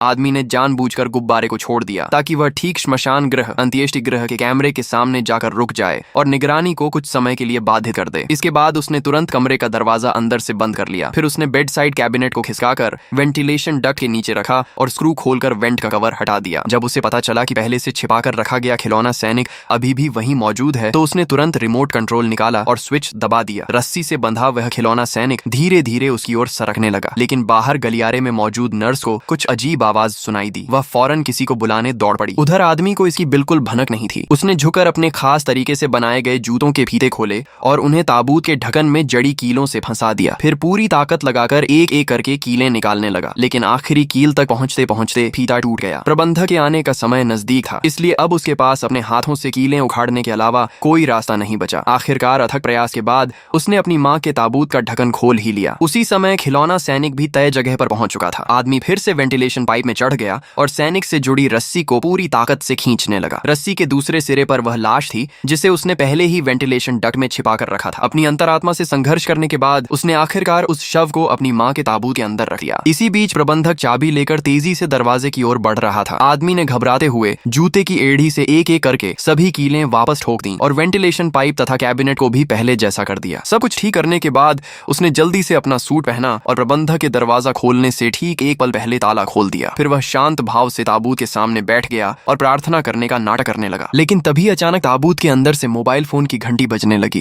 आदमी ने जानबूझकर गुब्बारे को छोड़ दिया ताकि वह ठीक श्मशान गृह अंत्येष्टि गृह के कैमरे के सामने जाकर रुक जाए और निगरानी को कुछ समय के लिए बाधित कर दे। इसके बाद उसने तुरंत कमरे का दरवाजा अंदर से बंद कर लिया। फिर उसने बेड साइड कैबिनेट को खिसकाकर वेंटिलेशन डक्ट के नीचे रखा और स्क्रू खोलकर वेंट का कवर हटा दिया। जब उसे पता चला कि पहले से छिपाकर रखा गया खिलौना सैनिक अभी भी वहीं मौजूद है तो उसने तुरंत रिमोट कंट्रोल निकाला और स्विच दबा दिया। रस्सी से बंधा वह खिलौना सैनिक धीरे धीरे उसकी ओर सरकने लगा, लेकिन बाहर गलियारे में मौजूद नर्स को कुछ अजीब आवाज सुनाई दी। वह फौरन किसी को बुलाने दौड़ पड़ी। उधर आदमी को इसकी बिल्कुल भनक नहीं थी। उसने झुककर अपने खास तरीके से बनाए गए जूतों के फीते खोले और उन्हें ताबूत के ढक्कन में जड़ी कीलों से फंसा दिया। फिर पूरी ताकत लगाकर एक एक करके कीलें निकालने लगा, लेकिन आखिरी कील तक पहुंचते पहुंचते फीता टूट गया। प्रबंधक के आने का समय नजदीक था, इसलिए अब उसके पास अपने हाथों से कीलें उखाड़ने के अलावा कोई रास्ता नहीं बचा। आखिरकार अथक प्रयास के बाद उसने अपनी माँ के ताबूत का ढक्कन खोल ही लिया। उसी समय खिलौना सैनिक भी तय जगह पर पहुंच चुका था। आदमी फिर से वेंटिलेशन पाइप में चढ़ गया और सैनिक से जुड़ी रस्सी को पूरी ताकत से खींचने लगा। रस्सी के दूसरे सिरे पर वह लाश थी जिसे उसने पहले ही वेंटिलेशन डक्ट में छिपा कर रखा था। अपनी अंतरात्मा से संघर्ष करने के बाद उसने आखिरकार उस शव को अपनी माँ के ताबूत के अंदर रख दिया। इसी बीच प्रबंधक चाबी लेकर तेजी से दरवाजे की ओर बढ़ रहा था। आदमी ने घबराते हुए जूते की एड़ी से एक एक करके सभी कीलें वापस ठोक दी और वेंटिलेशन पाइप तथा कैबिनेट को भी पहले जैसा कर दिया। सब कुछ ठीक करने के बाद उसने जल्दी से अपना सूट पहना और प्रबंधक के दरवाजा खोलने से ठीक एक पल पहले ताला खोल दिया। फिर वह शांत भाव से ताबूत के सामने बैठ गया और प्रार्थना करने का नाटक करने लगा। लेकिन तभी अचानक ताबूत के अंदर से मोबाइल फोन की घंटी बजने लगी।